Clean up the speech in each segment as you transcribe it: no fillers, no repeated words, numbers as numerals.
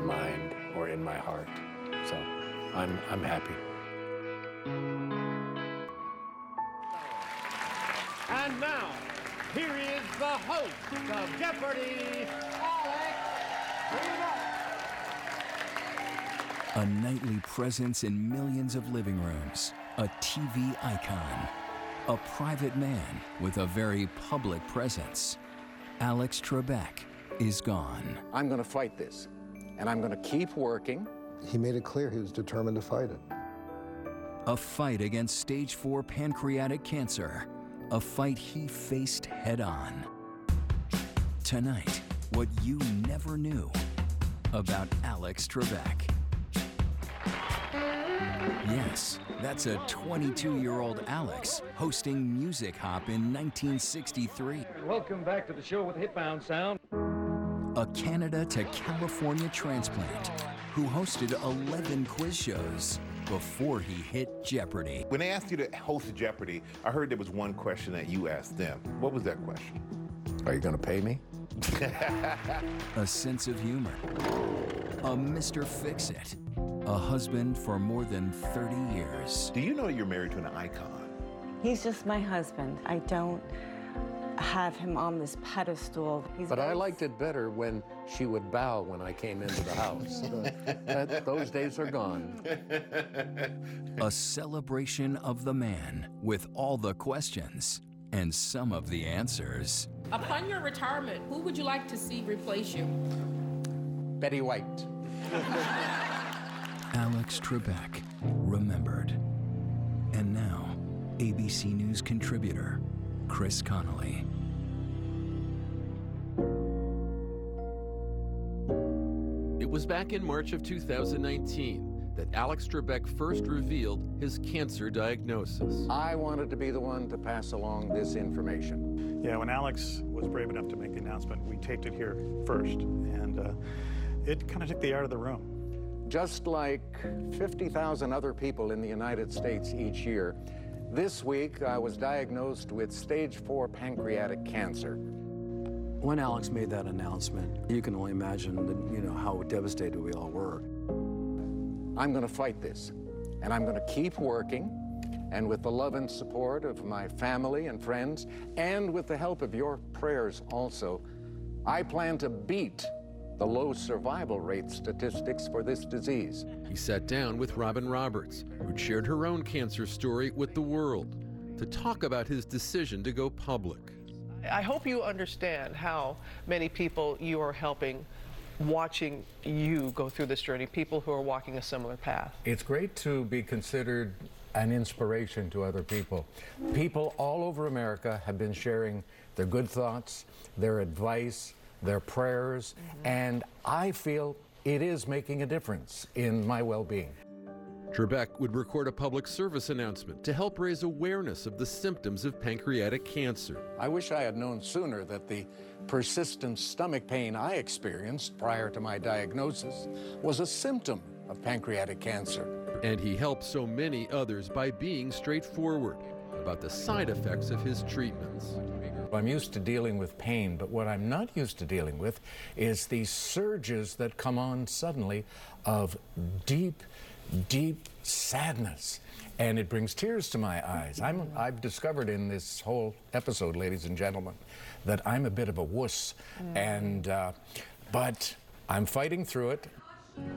my mind or in my heart. So I'm happy. And now, here is the host of Jeopardy, Alex Trebek. A nightly presence in millions of living rooms, a TV icon, a private man with a very public presence. Alex Trebek is gone. I'm going to fight this, and I'm going to keep working. He made it clear he was determined to fight it. A fight against stage 4 pancreatic cancer, a fight he faced head-on. Tonight, what you never knew about Alex Trebek. Yes, that's a 22-year-old Alex hosting Music Hop in 1963. Welcome back to the show with Hitbound Sound. A Canada to California transplant who hosted 11 quiz shows before he hit Jeopardy. When they asked you to host Jeopardy, I heard there was one question that you asked them. What was that question? Are you going to pay me? A sense of humor. A Mr. Fix-It. A husband for more than 30 years. Do you know you're married to an icon? He's just my husband. I don't have him on this pedestal. But I liked it better when she would bow when I came into the house. Those days are gone. A celebration of the man with all the questions and some of the answers. Upon your retirement, who would you like to see replace you? Betty White. Alex Trebek, remembered. And now, ABC News contributor, Chris Connolly. It was back in March of 2019 that Alex Trebek first revealed his cancer diagnosis. I wanted to be the one to pass along this information. Yeah, when Alex was brave enough to make the announcement, we taped it here first, and it kind of took the air out of the room. Just like 50,000 other people in the United States each year, this week I was diagnosed with stage 4 pancreatic cancer. When Alex made that announcement, you can only imagine how devastated we all were. I'm going to fight this, and I'm going to keep working, and with the love and support of my family and friends, and with the help of your prayers also, I plan to beat the low survival rate statistics for this disease. He sat down with Robin Roberts, who'd shared her own cancer story with the world, to talk about his decision to go public. I hope you understand how many people you are helping watching you go through this journey, people who are walking a similar path. It's great to be considered an inspiration to other people. People all over America have been sharing their good thoughts, their advice, their prayers, and I feel it is making a difference in my well-being. Trebek would record a public service announcement to help raise awareness of the symptoms of pancreatic cancer. I wish I had known sooner that the persistent stomach pain I experienced prior to my diagnosis was a symptom of pancreatic cancer. And he helped so many others by being straightforward about the side effects of his treatments. I'm used to dealing with pain, but what I'm not used to dealing with is these surges that come on suddenly of deep, deep sadness. And it brings tears to my eyes. I've discovered in this whole episode, ladies and gentlemen, that I'm a bit of a wuss. But I'm fighting through it.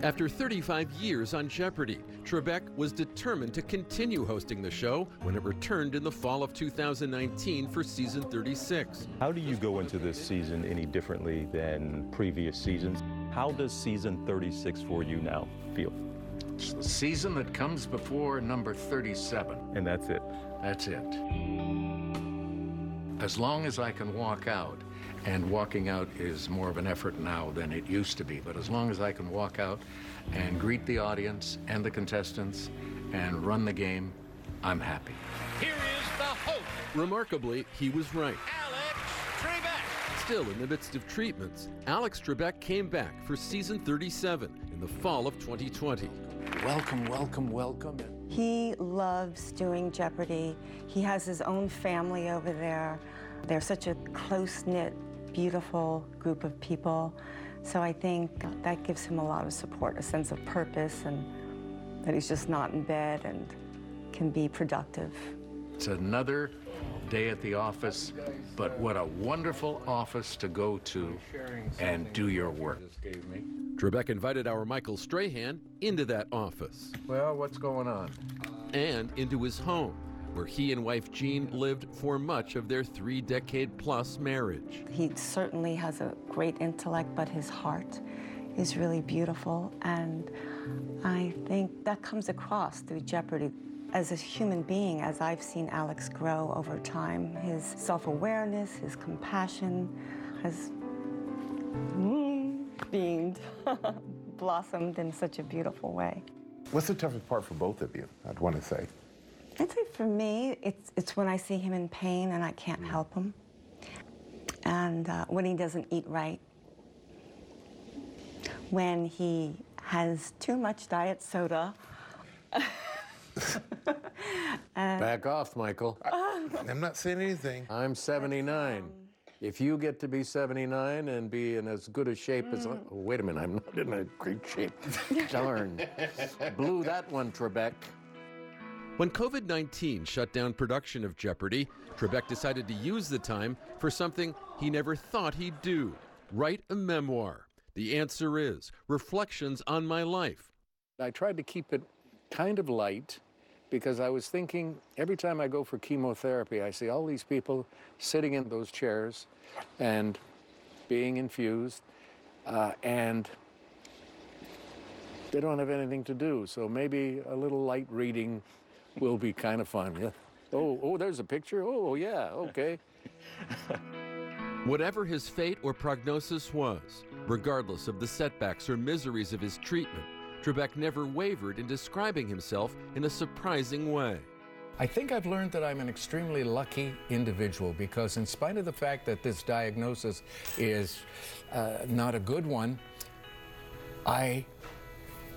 After 35 years on Jeopardy, Trebek was determined to continue hosting the show when it returned in the fall of 2019 for season 36. How do you go into this season any differently than previous seasons? How does season 36 for you now feel? It's the season that comes before number 37. And that's it? That's it. As long as I can walk out, and walking out is more of an effort now than it used to be, but as long as I can walk out and greet the audience and the contestants and run the game, I'm happy. Here is the host. Remarkably, he was right. Alex Trebek. Still in the midst of treatments, Alex Trebek came back for season 37 in the fall of 2020. Welcome, welcome, welcome. He loves doing Jeopardy. He has his own family over there. They're such a close-knit, beautiful group of people. So I think that gives him a lot of support, a sense of purpose, and that he's just not in bed and can be productive. It's another day at the office, but what a wonderful office to go to and do your work. Trebek invited our Michael Strahan into that office. Well, what's going on? And into his home, where he and wife Jean lived for much of their 3-decade-plus marriage. He certainly has a great intellect, but his heart is really beautiful, and I think that comes across through Jeopardy. As a human being, as I've seen Alex grow over time, his self-awareness, his compassion has beamed, blossomed in such a beautiful way. What's the toughest part for both of you, I'd want to say? I'd say for me, it's when I see him in pain and I can't help him. And when he doesn't eat right. When he has too much diet soda. Back off, Michael. I'm not saying anything. I'm 79. If you get to be 79 and be in as good a shape as I... Oh, wait a minute, I'm not in a great shape. Darn. Blew that one, Trebek. When COVID-19 shut down production of Jeopardy, Trebek decided to use the time for something he never thought he'd do: write a memoir. The answer is Reflections on My Life. I tried to keep it kind of light because I was thinking every time I go for chemotherapy, I see all these people sitting in those chairs and being infused, and they don't have anything to do. So maybe a little light reading will be kind of fun. Yeah. Oh, there's a picture. Oh, yeah, okay. Whatever his fate or prognosis was, regardless of the setbacks or miseries of his treatment, Trebek never wavered in describing himself in a surprising way. I think I've learned that I'm an extremely lucky individual because in spite of the fact that this diagnosis is not a good one, I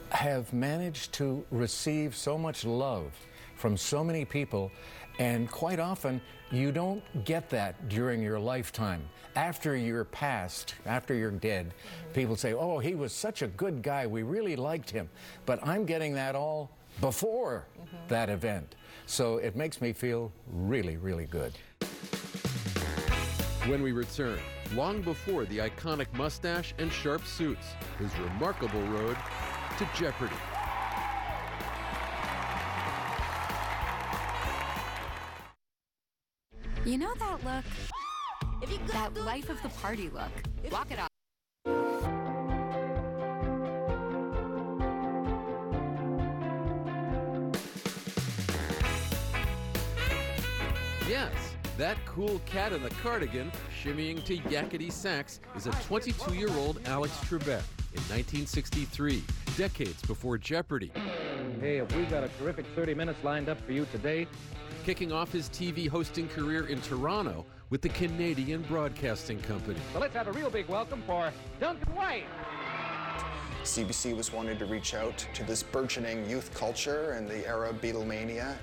have managed to receive so much love from so many people, and quite often you don't get that during your lifetime. After you're passed, after you're dead, people say, oh, he was such a good guy, we really liked him. But I'm getting that all before that event. So it makes me feel really, really good. When we return, long before the iconic mustache and sharp suits, his remarkable road to Jeopardy. You know that look? That life of the party look. Walk it off. Yes, that cool cat in the cardigan shimmying to yakety sax is a 22-year-old Alex Trebek in 1963, decades before Jeopardy. Hey, have we got a terrific 30 minutes lined up for you today? Kicking off his TV hosting career in Toronto with the Canadian Broadcasting Company. So let's have a real big welcome for Duncan White. CBC was wanting to reach out to this burgeoning youth culture and the era of Beatlemania.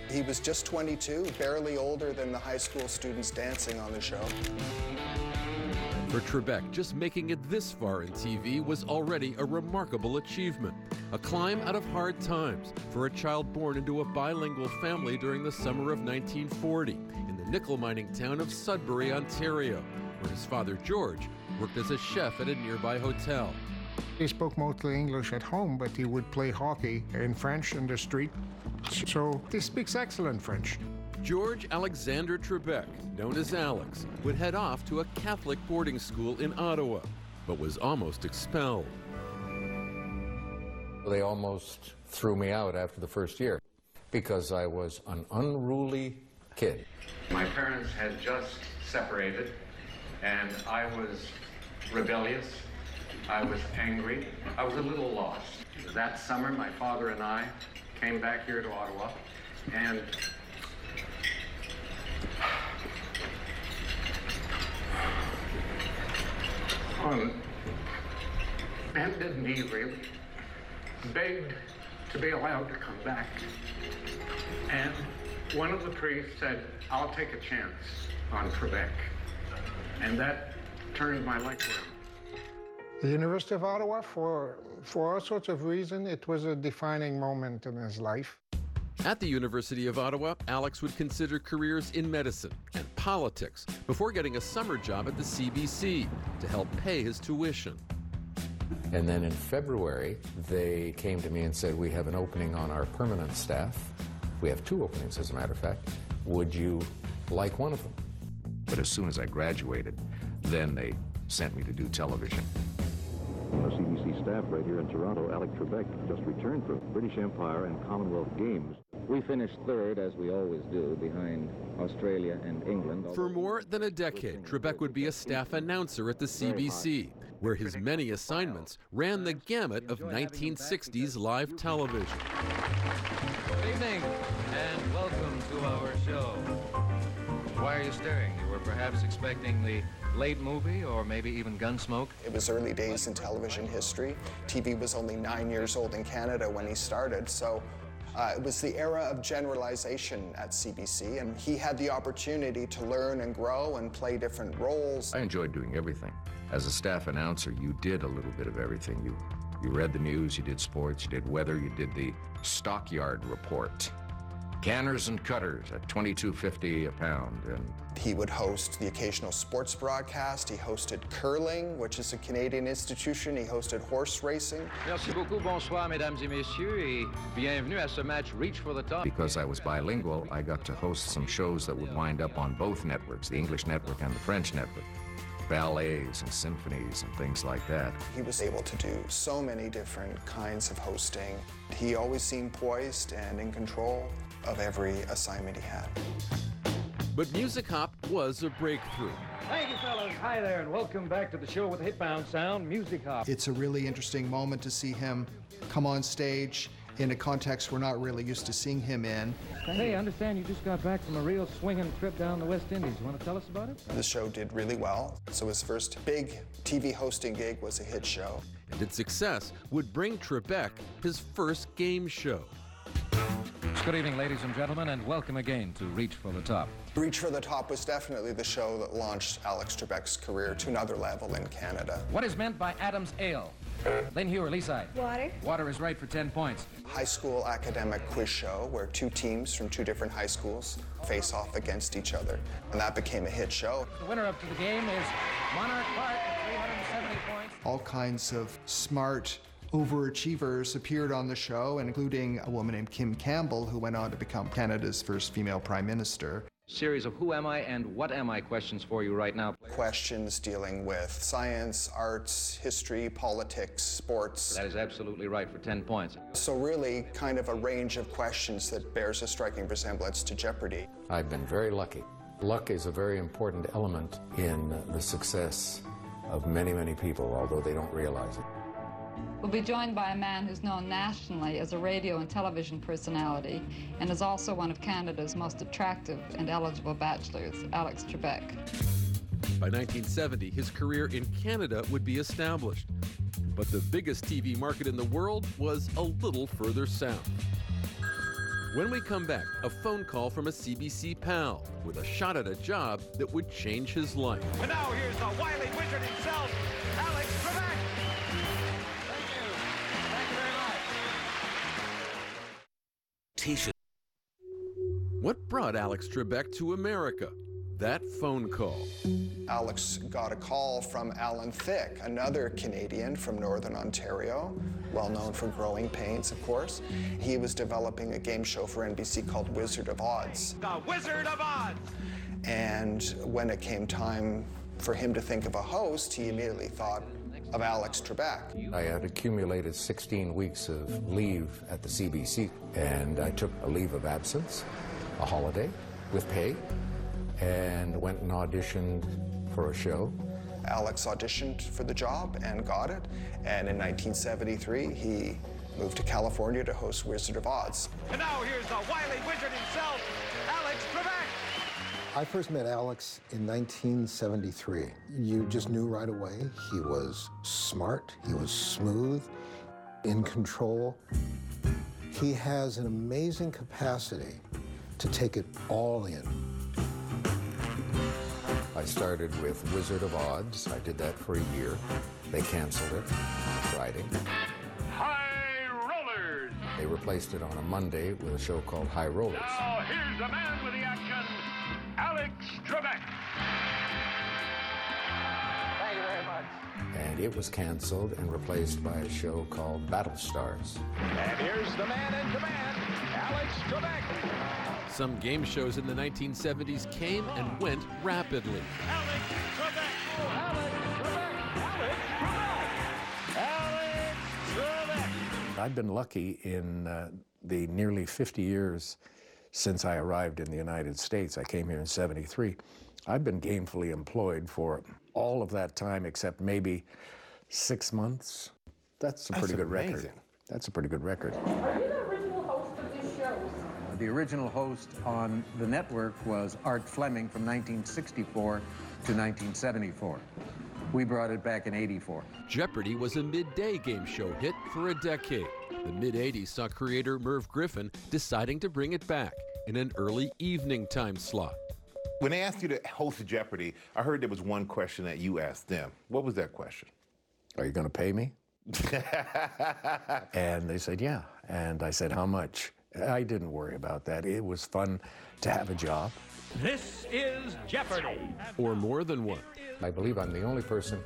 He was just 22, barely older than the high school students dancing on the show. For Trebek, just making it this far in TV was already a remarkable achievement. A climb out of hard times for a child born into a bilingual family during the summer of 1940 in the nickel mining town of Sudbury, Ontario, where his father, George, worked as a chef at a nearby hotel. He spoke mostly English at home, but he would play hockey in French in the street, so he speaks excellent French. George Alexander Trebek, known as Alex, would head off to a Catholic boarding school in Ottawa, but was almost expelled. They almost threw me out after the first year because I was an unruly kid. My parents had just separated, and I was rebellious. I was angry. I was a little lost. That summer, my father and I came back here to Ottawa, and on bended knee, really, begged to be allowed to come back. And one of the priests said, I'll take a chance on Trebek. And that turned my life around. The University of Ottawa, for all sorts of reasons, it was a defining moment in his life. At the University of Ottawa, Alex would consider careers in medicine and politics before getting a summer job at the CBC to help pay his tuition. And then in February, they came to me and said, we have an opening on our permanent staff. We have 2 openings, as a matter of fact. Would you like one of them? But as soon as I graduated, then they sent me to do television. Our CBC staff right here in Toronto, Alex Trebek, just returned from British Empire and Commonwealth Games. We finished third, as we always do, behind Australia and England. For more than a decade, Trebek would be a staff announcer at the CBC, where his many assignments ran the gamut of 1960s live television. Good evening, and welcome to our show. Why are you staring? You were perhaps expecting the late movie or maybe even Gunsmoke? It was early days in television history. TV was only 9 years old in Canada when he started, so it was the era of generalization at CBC, and he had the opportunity to learn and grow and play different roles. I enjoyed doing everything. As a staff announcer, you did a little bit of everything. You read the news, you did sports, you did weather, you did the stockyard report. Canners and cutters at $22.50 a pound. And he would host the occasional sports broadcast. He hosted curling, which is a Canadian institution. He hosted horse racing. Merci beaucoup, bonsoir, mesdames et messieurs, et bienvenue à ce match Reach for the Top. Because I was bilingual, I got to host some shows that would wind up on both networks, the English network and the French network. Ballets and symphonies and things like that. He was able to do so many different kinds of hosting. He always seemed poised and in control of every assignment he had. But Music Hop was a breakthrough. Thank you, fellas. Hi there, and welcome back to the show with Hitbound Sound, Music Hop. It's a really interesting moment to see him come on stage in a context we're not really used to seeing him in. Hey, I understand you just got back from a real swinging trip down the West Indies. You want to tell us about it? The show did really well, so his first big TV hosting gig was a hit show. And its success would bring Trebek his first game show. Good evening, ladies and gentlemen, and welcome again to Reach for the Top. Reach for the Top was definitely the show that launched Alex Trebek's career to another level in Canada. What is meant by Adam's Ale? Lynn Hewer, Leaside. Water. Water is right for 10 points. High school academic quiz show where 2 teams from 2 different high schools face off against each other. And that became a hit show. The winner up to the game is Monarch Park with 370 points. All kinds of smart overachievers appeared on the show, including a woman named Kim Campbell, who went on to become Canada's first female prime minister. Series of who am I and what am I questions for you right now. Questions dealing with science, arts, history, politics, sports. That is absolutely right for 10 points. So really kind of a range of questions that bears a striking resemblance to Jeopardy. I've been very lucky. Luck is a very important element in the success of many, many people, although they don't realize it. We'll be joined by a man who's known nationally as a radio and television personality and is also one of Canada's most attractive and eligible bachelors, Alex Trebek. By 1970, his career in Canada would be established. But the biggest TV market in the world was a little further south. When we come back, a phone call from a CBC pal with a shot at a job that would change his life. And now here's the wily wizard himself, Alex Trebek. What brought Alex Trebek to America? That phone call. Alex got a call from Alan Thicke, another Canadian from Northern Ontario, well known for Growing Pains, of course. He was developing a game show for NBC called Wizard of Odds. The Wizard of Odds! And when it came time for him to think of a host, he immediately thought of Alex Trebek. I had accumulated 16 weeks of leave at the CBC, and I took a leave of absence, a holiday with pay, and went and auditioned for a show. Alex auditioned for the job and got it, and in 1973 he moved to California to host Wizard of Odds. And now here's the wily wizard himself, Alex Trebek. I first met Alex in 1973. You just knew right away he was smart, he was smooth, in control. He has an amazing capacity to take it all in. I started with Wizard of Odds. I did that for a year. They canceled it on Friday. High Rollers! They replaced it on a Monday with a show called High Rollers. Now here's the man with the action, Alex Trebek. Thank you very much. And it was canceled and replaced by a show called Battle Stars. And here's the man in command, Alex Trebek. Some game shows in the 1970s came and went rapidly. Alex Trebek! Alex Trebek! Alex Trebek! Alex Trebek! I've been lucky in the nearly 50 years since I arrived in the United States. I came here in '73. I've been gainfully employed for all of that time except maybe 6 months. That's a pretty good record. That's a pretty good record. Are you the original host of these shows? The original host on the network was Art Fleming from 1964 to 1974. We brought it back in '84. Jeopardy was a midday game show hit for a decade. The mid-'80s saw creator Merv Griffin deciding to bring it back in an early evening time slot. When they asked you to host Jeopardy, I heard there was one question that you asked them. What was that question? Are you going to pay me? And they said, yeah. And I said, how much? I didn't worry about that. It was fun to have a job. This is Jeopardy! Or more than one. I believe I'm the only person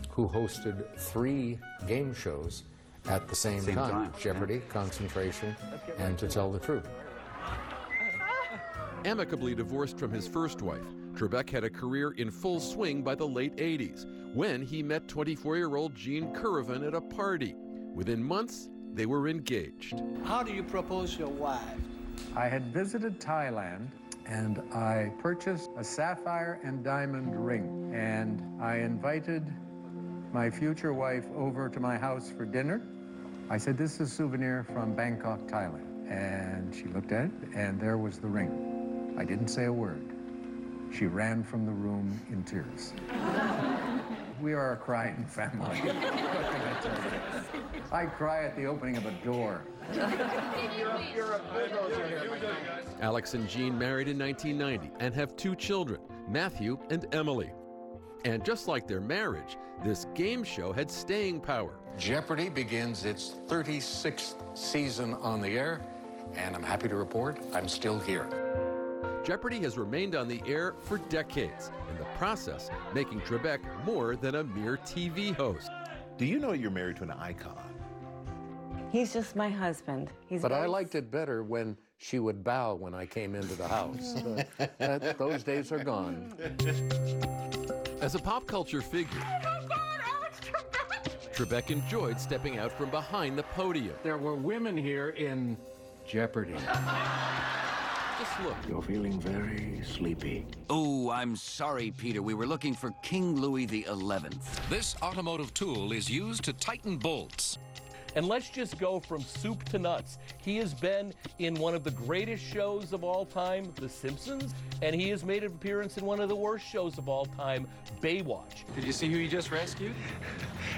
who hosted 3 game shows at the same time. Jeopardy, Concentration, and To Tell the Truth. Amicably divorced from his first wife, Trebek had a career in full swing by the late 80s when he met 24-year-old Jean Currivan at a party. Within months, they were engaged. How do you propose your wife? I had visited Thailand and I purchased a sapphire and diamond ring, and I invited my future wife over to my house for dinner. I said, this is a souvenir from Bangkok, Thailand. And she looked at it, and there was the ring. I didn't say a word. She ran from the room in tears. We are a crying family. What can I tell you? I cry at the opening of a door. Alex and Jean married in 1990 and have 2 children, Matthew and Emily. And just like their marriage, this game show had staying power. Jeopardy begins its 36th season on the air, and I'm happy to report I'm still here. Jeopardy has remained on the air for decades, in the process making Trebek more than a mere TV host. Do you know you're married to an icon? He's just my husband. But I liked it better when she would bow when I came into the house. Those days are gone. As a pop culture figure, Trebek enjoyed stepping out from behind the podium. There were women here in Jeopardy. Just look. You're feeling very sleepy. Oh, I'm sorry, Peter. We were looking for King Louis XI. This automotive tool is used to tighten bolts. And let's just go from soup to nuts. He has been in one of the greatest shows of all time, The Simpsons, and he has made an appearance in one of the worst shows of all time, Baywatch. Did you see who you just rescued?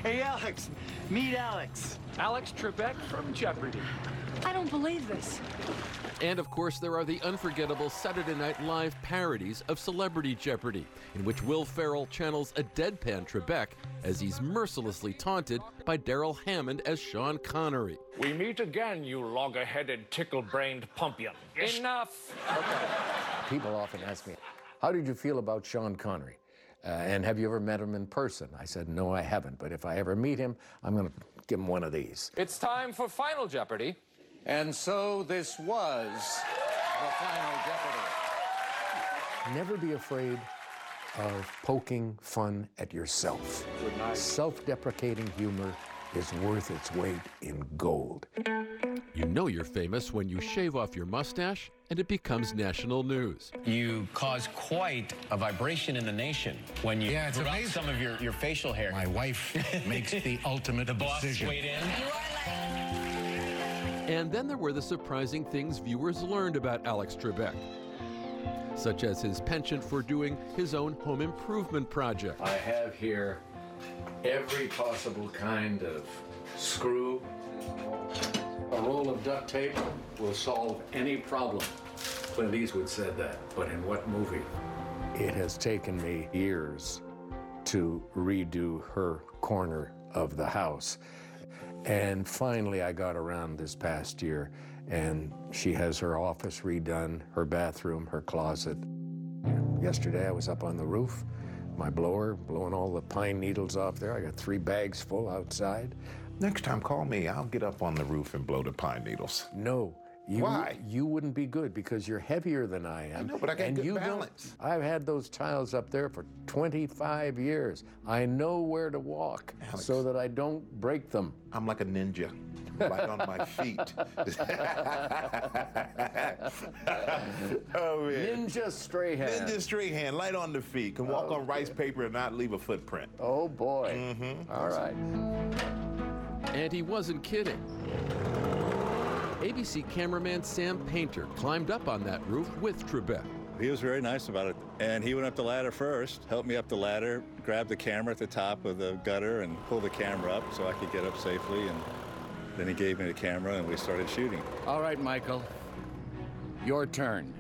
Hey, Alex. Meet Alex. Alex Trebek from Jeopardy. I don't believe this. And of course, there are the unforgettable Saturday Night Live parodies of Celebrity Jeopardy, in which Will Ferrell channels a deadpan Trebek as he's mercilessly taunted by Daryl Hammond as Sean Connery. We meet again, you logger-headed, tickle-brained pumpion. Enough! Okay. People often ask me, how did you feel about Sean Connery? And have you ever met him in person? I said, no, I haven't. But if I ever meet him, I'm going to give him one of these. It's time for Final Jeopardy. And so this was the Final Jeopardy. Never be afraid of poking fun at yourself. Self-deprecating humor is worth its weight in gold. You know you're famous when you shave off your mustache and it becomes national news. You cause quite a vibration in the nation when you put out some of your facial hair. My wife makes the ultimate decision. The boss weighed in. And then there were the surprising things viewers learned about Alex Trebek, such as his penchant for doing his own home improvement project. I have here every possible kind of screw. A roll of duct tape will solve any problem. Clint Eastwood said that, but in what movie? It has taken me years to redo her corner of the house. And finally, I got around this past year, and she has her office redone, her bathroom, her closet. Yesterday, I was up on the roof, my blower, blowing all the pine needles off there. I got 3 bags full outside. Next time, call me. I'll get up on the roof and blow the pine needles. No. Why? You wouldn't be good because you're heavier than I am. I know, but I got good balance. I've had those tiles up there for 25 years. I know where to walk, Alex, so that I don't break them. I'm like a ninja, light on my feet. Oh, man. Ninja Strahan. Ninja Strahan, light on the feet. Can walk on rice paper and not leave a footprint. Oh, boy. Mm-hmm. All right. And he wasn't kidding. ABC cameraman Sam Painter climbed up on that roof with Trebek. He was very nice about it. And he went up the ladder first, helped me up the ladder, grabbed the camera at the top of the gutter and pulled the camera up so I could get up safely. And then he gave me the camera and we started shooting. All right, Michael, your turn.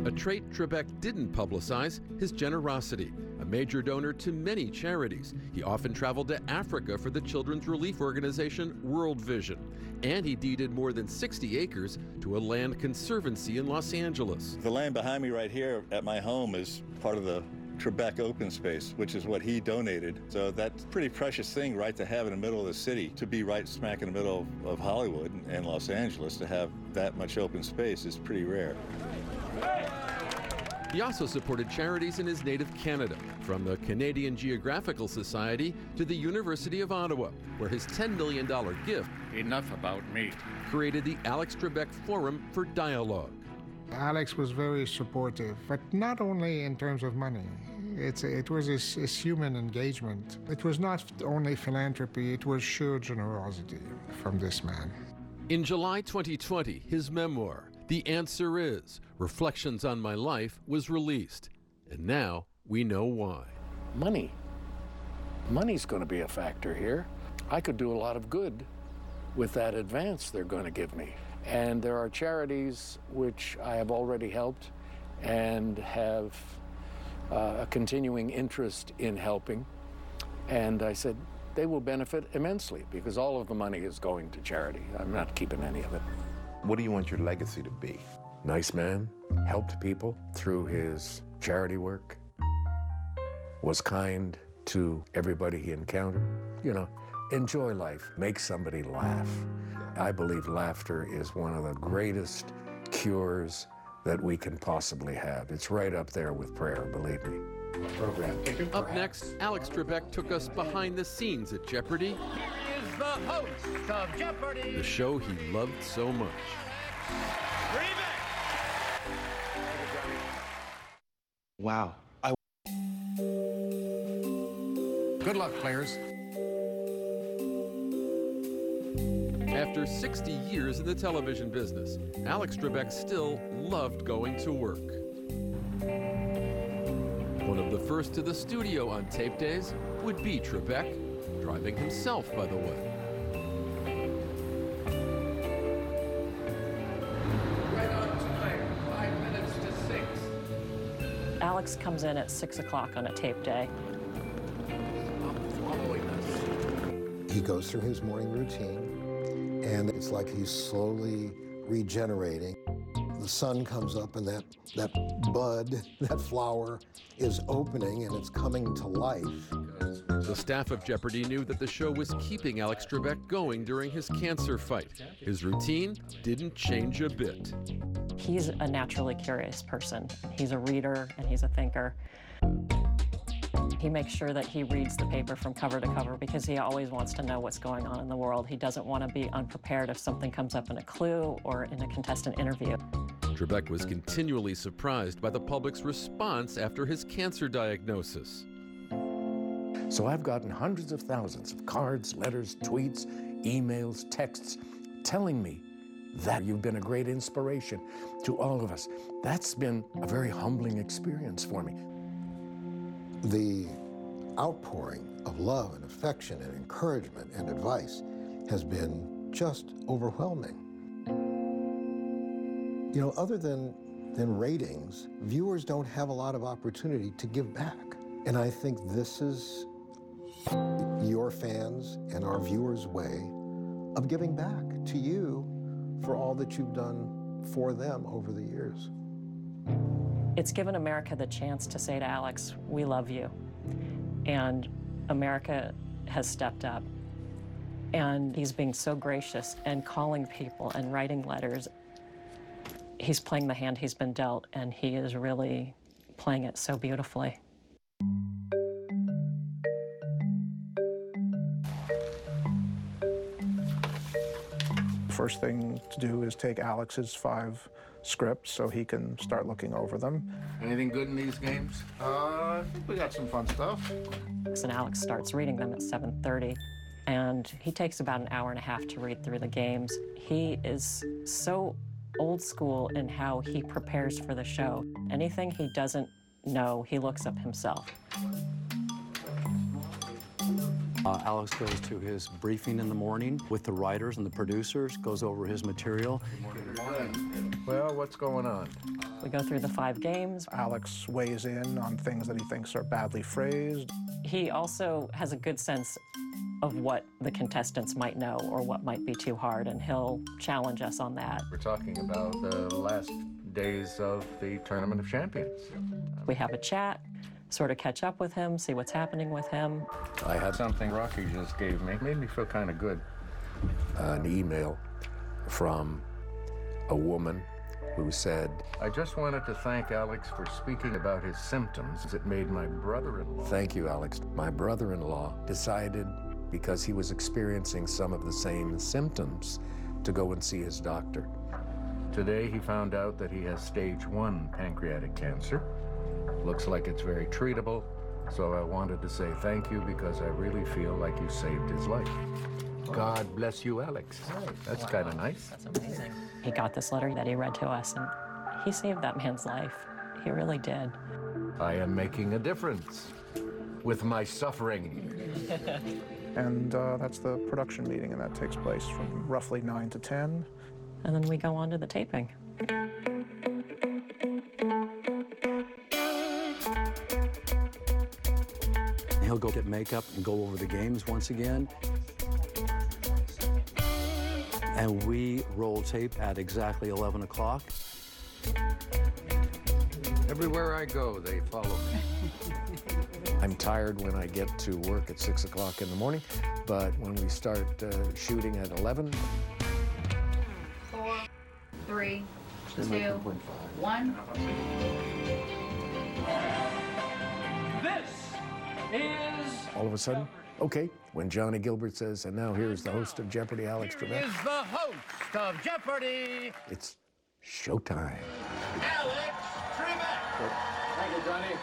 A trait Trebek didn't publicize, his generosity. A major donor to many charities. He often traveled to Africa for the children's relief organization World Vision. And he deeded more than 60 acres to a land conservancy in Los Angeles. The land behind me right here at my home is part of the Trebek open space, which is what he donated. So that's a pretty precious thing, right, to have in the middle of the city. To be right smack in the middle of Hollywood and Los Angeles, to have that much open space is pretty rare. He also supported charities in his native Canada, from the Canadian Geographical Society to the University of Ottawa, where his $10 million gift, Enough about me, created the Alex Trebek Forum for Dialogue. Alex was very supportive, but not only in terms of money. It was his human engagement. It was not only philanthropy, it was sheer generosity from this man. In July 2020, his memoir, The Answer Is, Reflections on My Life, was released. And now we know why. Money. Money's going to be a factor here. I could do a lot of good with that advance they're going to give me. And there are charities which I have already helped and have a continuing interest in helping. And I said, they will benefit immensely because all of the money is going to charity. I'm not keeping any of it. What do you want your legacy to be? Nice man, helped people through his charity work, was kind to everybody he encountered. You know, enjoy life, make somebody laugh. I believe laughter is one of the greatest cures that we can possibly have. It's right up there with prayer, believe me. Program. Up next, Alex Trebek took us behind the scenes at Jeopardy! Here is the host of Jeopardy! The show he loved so much. Wow. Good luck, players. After 60 years in the television business, Alex Trebek still loved going to work. One of the first to the studio on tape days would be Trebek, driving himself, by the way. Right on time, 5 minutes to 6. Alex comes in at 6 o'clock on a tape day. He goes through his morning routine, and it's like he's slowly regenerating. The sun comes up, and that bud, that flower, is opening, and it's coming to life. The staff of Jeopardy knew that the show was keeping Alex Trebek going during his cancer fight. His routine didn't change a bit. He's a naturally curious person. He's a reader and he's a thinker. He makes sure that he reads the paper from cover to cover because he always wants to know what's going on in the world. He doesn't want to be unprepared if something comes up in a clue or in a contestant interview. Trebek was continually surprised by the public's response after his cancer diagnosis. So I've gotten hundreds of thousands of cards, letters, tweets, emails, texts telling me that you've been a great inspiration to all of us. That's been a very humbling experience for me. The outpouring of love and affection and encouragement and advice has been just overwhelming. You know, other than ratings, viewers don't have a lot of opportunity to give back. And I think this is your fans and our viewers' way of giving back to you for all that you've done for them over the years. It's given America the chance to say to Alex, we love you. And America has stepped up. And he's being so gracious and calling people and writing letters. He's playing the hand he's been dealt, and he is really playing it so beautifully. First thing to do is take Alex's 5 scripts so he can start looking over them. Anything good in these games? I think we got some fun stuff. And Alex starts reading them at 7:30, and he takes about an hour and a half to read through the games. He is so old school in how he prepares for the show. Anything he doesn't know, he looks up himself. Alex goes to his briefing in the morning with the writers and the producers, goes over his material. Well, what's going on? We go through the 5 games. Alex weighs in on things that he thinks are badly phrased. He also has a good sense of what the contestants might know or what might be too hard, and he'll challenge us on that. We're talking about the last days of the Tournament of Champions. We have a chat, sort of catch up with him, see what's happening with him. I had something Rocky just gave me. Made me feel kind of good. An email from a woman who said, I just wanted to thank Alex for speaking about his symptoms. It made my brother-in-law. Thank you, Alex. My brother-in-law decided, because he was experiencing some of the same symptoms, to go and see his doctor. Today, he found out that he has stage 1 pancreatic cancer. Looks like it's very treatable, so I wanted to say thank you because I really feel like you saved his life. God bless you, Alex. That's kind of nice. That's amazing. He got this letter that he read to us, and he saved that man's life. He really did. I am making a difference with my suffering. And that's the production meeting, and that takes place from roughly 9 to 10. And then we go on to the taping. He'll go get makeup and go over the games once again. And we roll tape at exactly 11 o'clock. Everywhere I go, they follow me. I'm tired when I get to work at 6 o'clock in the morning, but when we start shooting at 11... 4, 3, 2, 1. This is... All of a sudden, okay, when Johnny Gilbert says, and now here's the host of Jeopardy, Alex Trebek. Is the host of Jeopardy! It's showtime. Alex Trebek! Thank you, Johnny.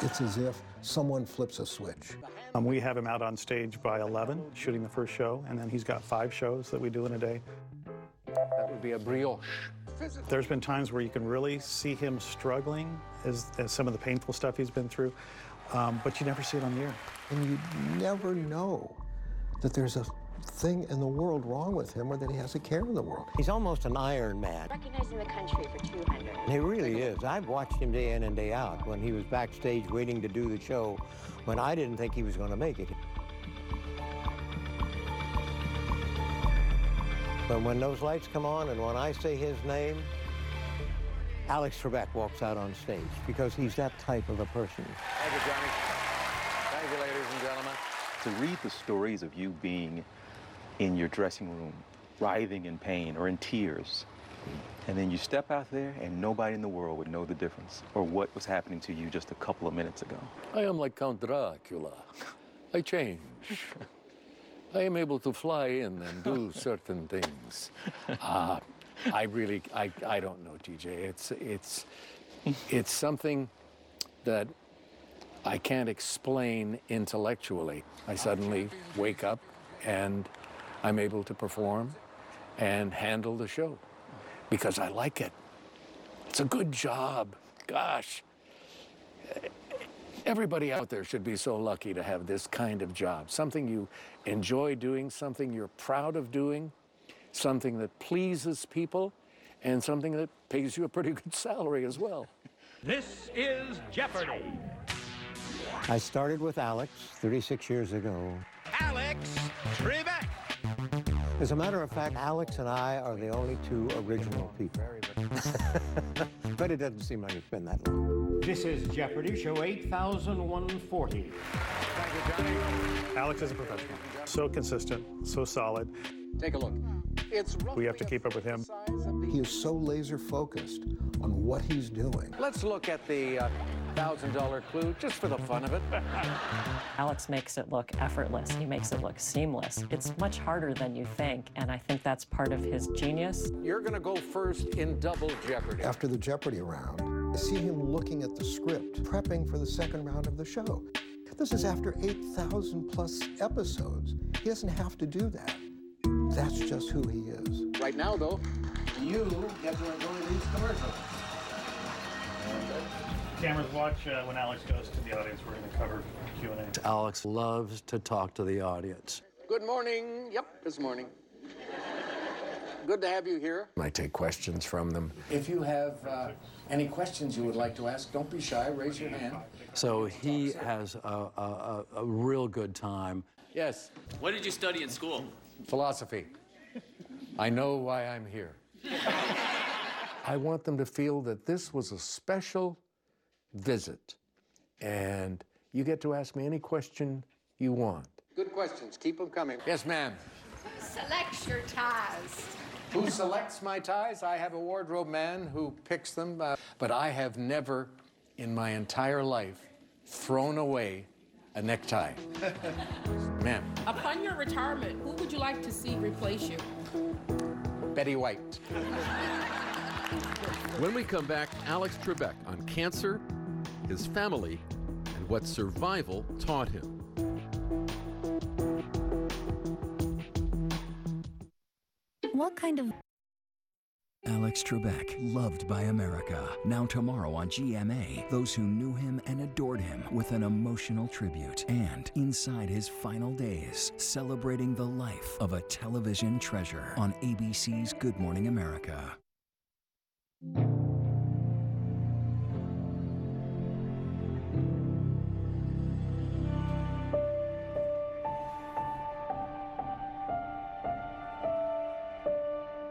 It's as if someone flips a switch. We have him out on stage by 11, shooting the first show, and then he's got 5 shows that we do in a day. That would be a brioche. There's been times where you can really see him struggling as some of the painful stuff he's been through, but you never see it on the air. And you never know that there's a thing in the world wrong with him or that he has a care in the world. He's almost an Iron Man. Recognized in the country for 200. He really is. I've watched him day in and day out when he was backstage waiting to do the show when I didn't think he was going to make it. But when those lights come on and when I say his name, Alex Trebek walks out on stage because he's that type of a person. Thank you, Johnny. Thank you, ladies and gentlemen. To read the stories of you being in your dressing room, writhing in pain or in tears, and then you step out there and nobody in the world would know the difference or what was happening to you just a couple of minutes ago. I am like Count Dracula. I change. I am able to fly in and do certain things. I don't know, TJ. It's something that I can't explain intellectually. I suddenly wake up and I'm able to perform and handle the show because I like it. It's a good job. Gosh. Everybody out there should be so lucky to have this kind of job. Something you enjoy doing, something you're proud of doing, something that pleases people, and something that pays you a pretty good salary as well. This is Jeopardy! I started with Alex 36 years ago. Alex Trebek. As a matter of fact, Alex and I are the only two original people. But it doesn't seem like it's been that long. This is Jeopardy! Show 8140. Thank you, Johnny. Alex is a professional. So consistent, so solid. Take a look. We have to keep up with him. He is so laser focused on what he's doing. Let's look at the $1,000 clue just for the fun of it. Alex makes it look effortless. He makes it look seamless. It's much harder than you think, and I think that's part of his genius. You're going to go first in Double Jeopardy. After the Jeopardy round, I see him looking at the script, prepping for the second round of the show. This is after 8,000 plus episodes. He doesn't have to do that. That's just who he is. Right now, though, You get to enjoy these commercials. Cameras, watch when Alex goes to the audience. We're going to cover Q&A. Alex loves to talk to the audience. good morning. Yep, this morning. Good to have you here. I take questions from them. If you have any questions you would like to ask, don't be shy. Raise your hand. So he has a real good time. Yes. What did you study in school? Philosophy. I know why I'm here. I want them to feel that this was a special visit, and you get to ask me any question you want. Good questions. Keep them coming. Yes, ma'am. Who selects your ties? Who selects my ties? I have a wardrobe man who picks them, but I have never in my entire life thrown away a necktie. Ma'am. Upon your retirement, who would you like to see replace you? Betty White. When we come back, Alex Trebek on cancer, his family, and what survival taught him. What kind of... Alex Trebek, loved by America. Now tomorrow on GMA, those who knew him and adored him with an emotional tribute. And inside his final days, celebrating the life of a television treasure on ABC's Good Morning America.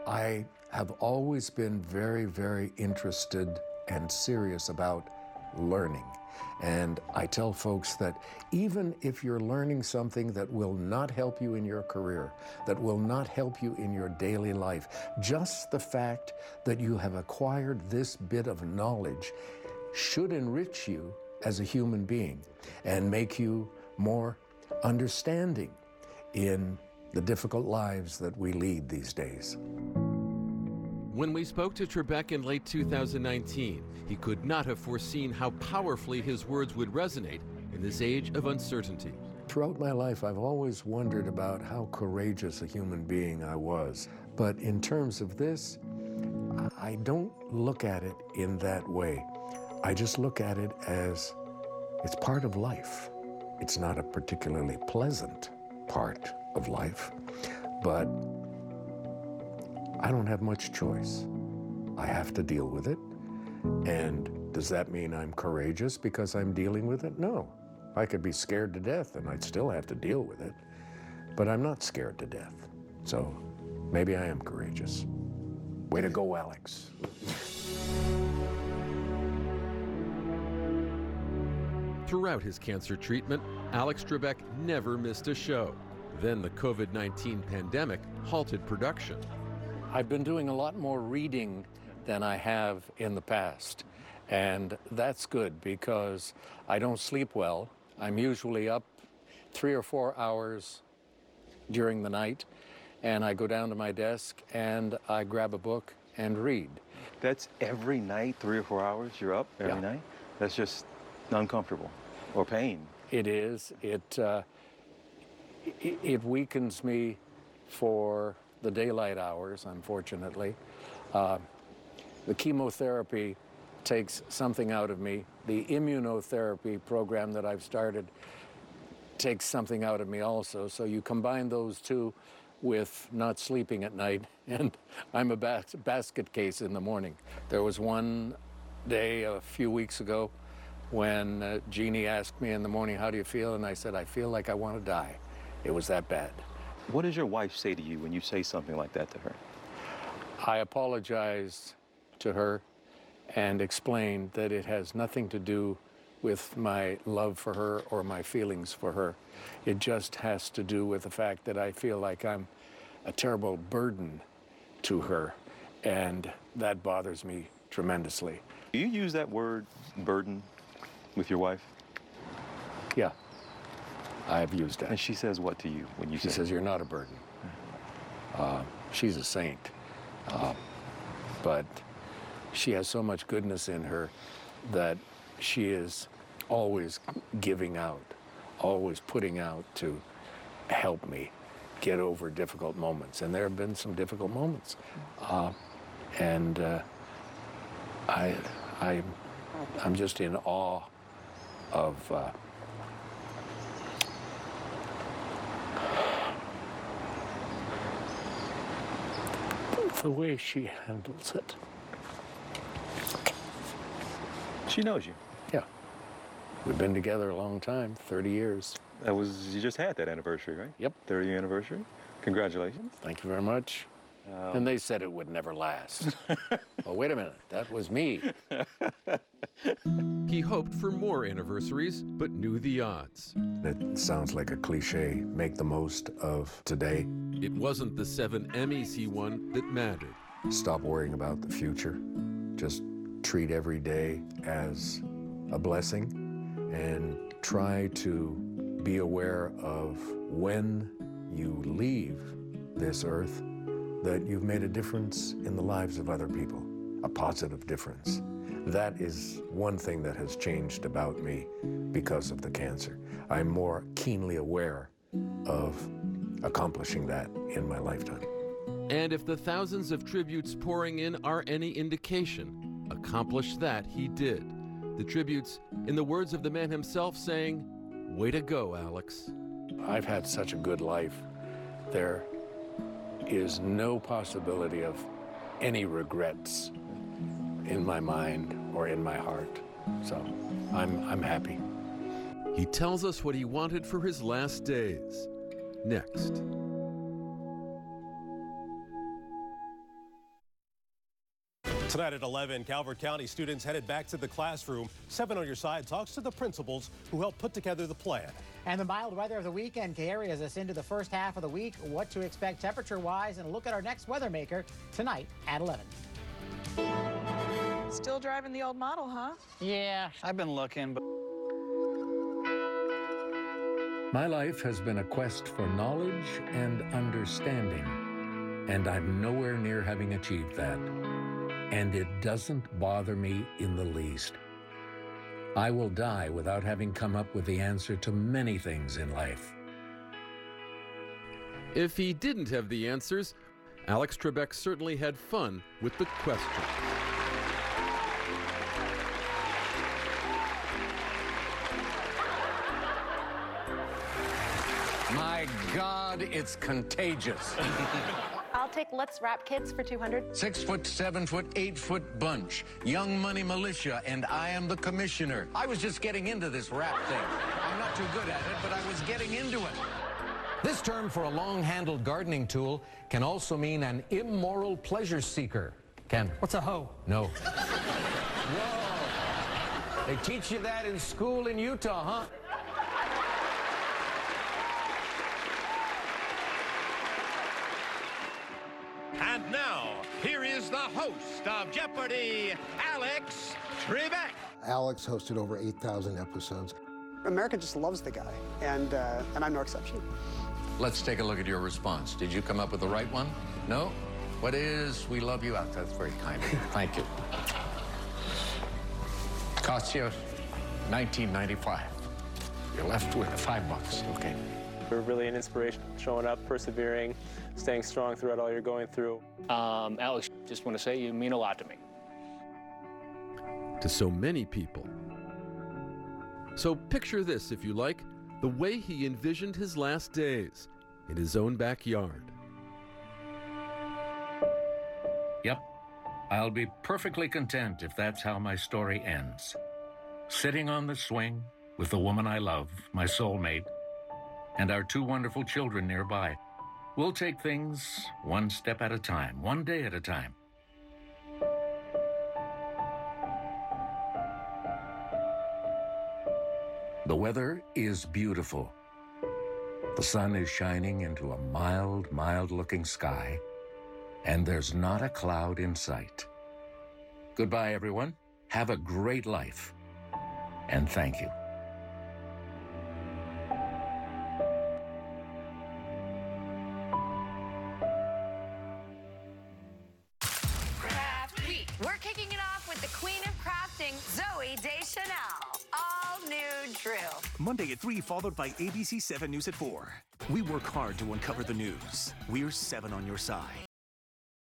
I have always been very, very interested and serious about learning. And I tell folks that even if you're learning something that will not help you in your career, that will not help you in your daily life, just the fact that you have acquired this bit of knowledge should enrich you as a human being and make you more understanding in the difficult lives that we lead these days. When we spoke to Trebek in late 2019, he could not have foreseen how powerfully his words would resonate in this age of uncertainty. Throughout my life, I've always wondered about how courageous a human being I was. But in terms of this, I don't look at it in that way. I just look at it as it's part of life. It's not a particularly pleasant part of life, but I don't have much choice. I have to deal with it. And does that mean I'm courageous because I'm dealing with it? No. I could be scared to death and I'd still have to deal with it. But I'm not scared to death. So maybe I am courageous. Way to go, Alex. Throughout his cancer treatment, Alex Trebek never missed a show. Then the COVID-19 pandemic halted production. I've been doing a lot more reading than I have in the past. And that's good because I don't sleep well. I'm usually up 3 or 4 hours during the night, and I go down to my desk and I grab a book and read. That's every night, 3 or 4 hours you're up every night? That's just uncomfortable or pain. It is. It weakens me for the daylight hours, unfortunately. The chemotherapy takes something out of me. The immunotherapy program that I've started takes something out of me also. So you combine those two with not sleeping at night, and I'm a basket case in the morning. There was one day a few weeks ago when Jeannie asked me in the morning, how do you feel? And I said, I feel like I want to die. It was that bad. What does your wife say to you when you say something like that to her? I apologized to her and explained that it has nothing to do with my love for her or my feelings for her. It just has to do with the fact that I feel like I'm a terrible burden to her, and that bothers me tremendously. Do you use that word, burden, with your wife? Yeah, I have used that. And she says what to you when you say? She says, you're not a burden. She's a saint, but she has so much goodness in her that she is always giving out, always putting out to help me get over difficult moments. And there have been some difficult moments. I'm just in awe of the way she handles it. She knows you. Yeah. We've been together a long time, 30 years. You just had that anniversary, right? Yep. 30th anniversary. Congratulations. Thank you very much. And they said it would never last. Oh, wait a minute, that was me. He hoped for more anniversaries, but knew the odds. It sounds like a cliche, make the most of today. It wasn't the 7 Emmys he won that mattered. Stop worrying about the future. Just treat every day as a blessing and try to be aware of when you leave this earth that you've made a difference in the lives of other people, a positive difference. That is one thing that has changed about me because of the cancer. I'm more keenly aware of accomplishing that in my lifetime. And if the thousands of tributes pouring in are any indication, accomplish that he did. The tributes, in the words of the man himself, saying, "Way to go, Alex." I've had such a good life. There is no possibility of any regrets in my mind or in my heart. So I'm happy. He tells us what he wanted for his last days. Next. Tonight at 11, Calvert County students headed back to the classroom. 7 on Your Side talks to the principals who helped put together the plan. And the mild weather of the weekend carries us into the first half of the week. What to expect temperature-wise, and a look at our next weather maker tonight at 11. Still driving the old model, huh? Yeah, I've been looking, but... My life has been a quest for knowledge and understanding, and I'm nowhere near having achieved that. And it doesn't bother me in the least. I will die without having come up with the answer to many things in life. If he didn't have the answers, Alex Trebek certainly had fun with the question. My God, it's contagious. I'll take Let's Rap Kids for 200. 6 foot, 7 foot, 8 foot bunch. Young Money Militia, and I am the commissioner. I was just getting into this rap thing. I'm not too good at it, but I was getting into it. This term for a long-handled gardening tool can also mean an immoral pleasure seeker. Ken? What's a hoe? No. Whoa. They teach you that in school in Utah, huh? And now, here is the host of Jeopardy, Alex Trebek. Alex hosted over 8,000 episodes. America just loves the guy, and I'm no exception. Let's take a look at your response. Did you come up with the right one? No? What is "we love you" out? That's very kind of you. Thank you. Cost you $19.95. You're left with $5. Okay. You're really an inspiration, showing up, persevering, staying strong throughout all you're going through. Alex, just want to say you mean a lot to me. To so many people. So picture this, if you like, the way he envisioned his last days in his own backyard. Yep. I'll be perfectly content if that's how my story ends. sitting on the swing with the woman I love, my soulmate, and our 2 wonderful children nearby. We'll take things one step at a time, one day at a time. The weather is beautiful. The sun is shining into a mild-looking sky, and there's not a cloud in sight. Goodbye, everyone. Have a great life, and thank you. Craft Week. We're kicking it off with the queen of crafting, Zooey Deschanel. All new Drew. Monday at 3, followed by ABC 7 News at 4. We work hard to uncover the news. We're 7 on your side.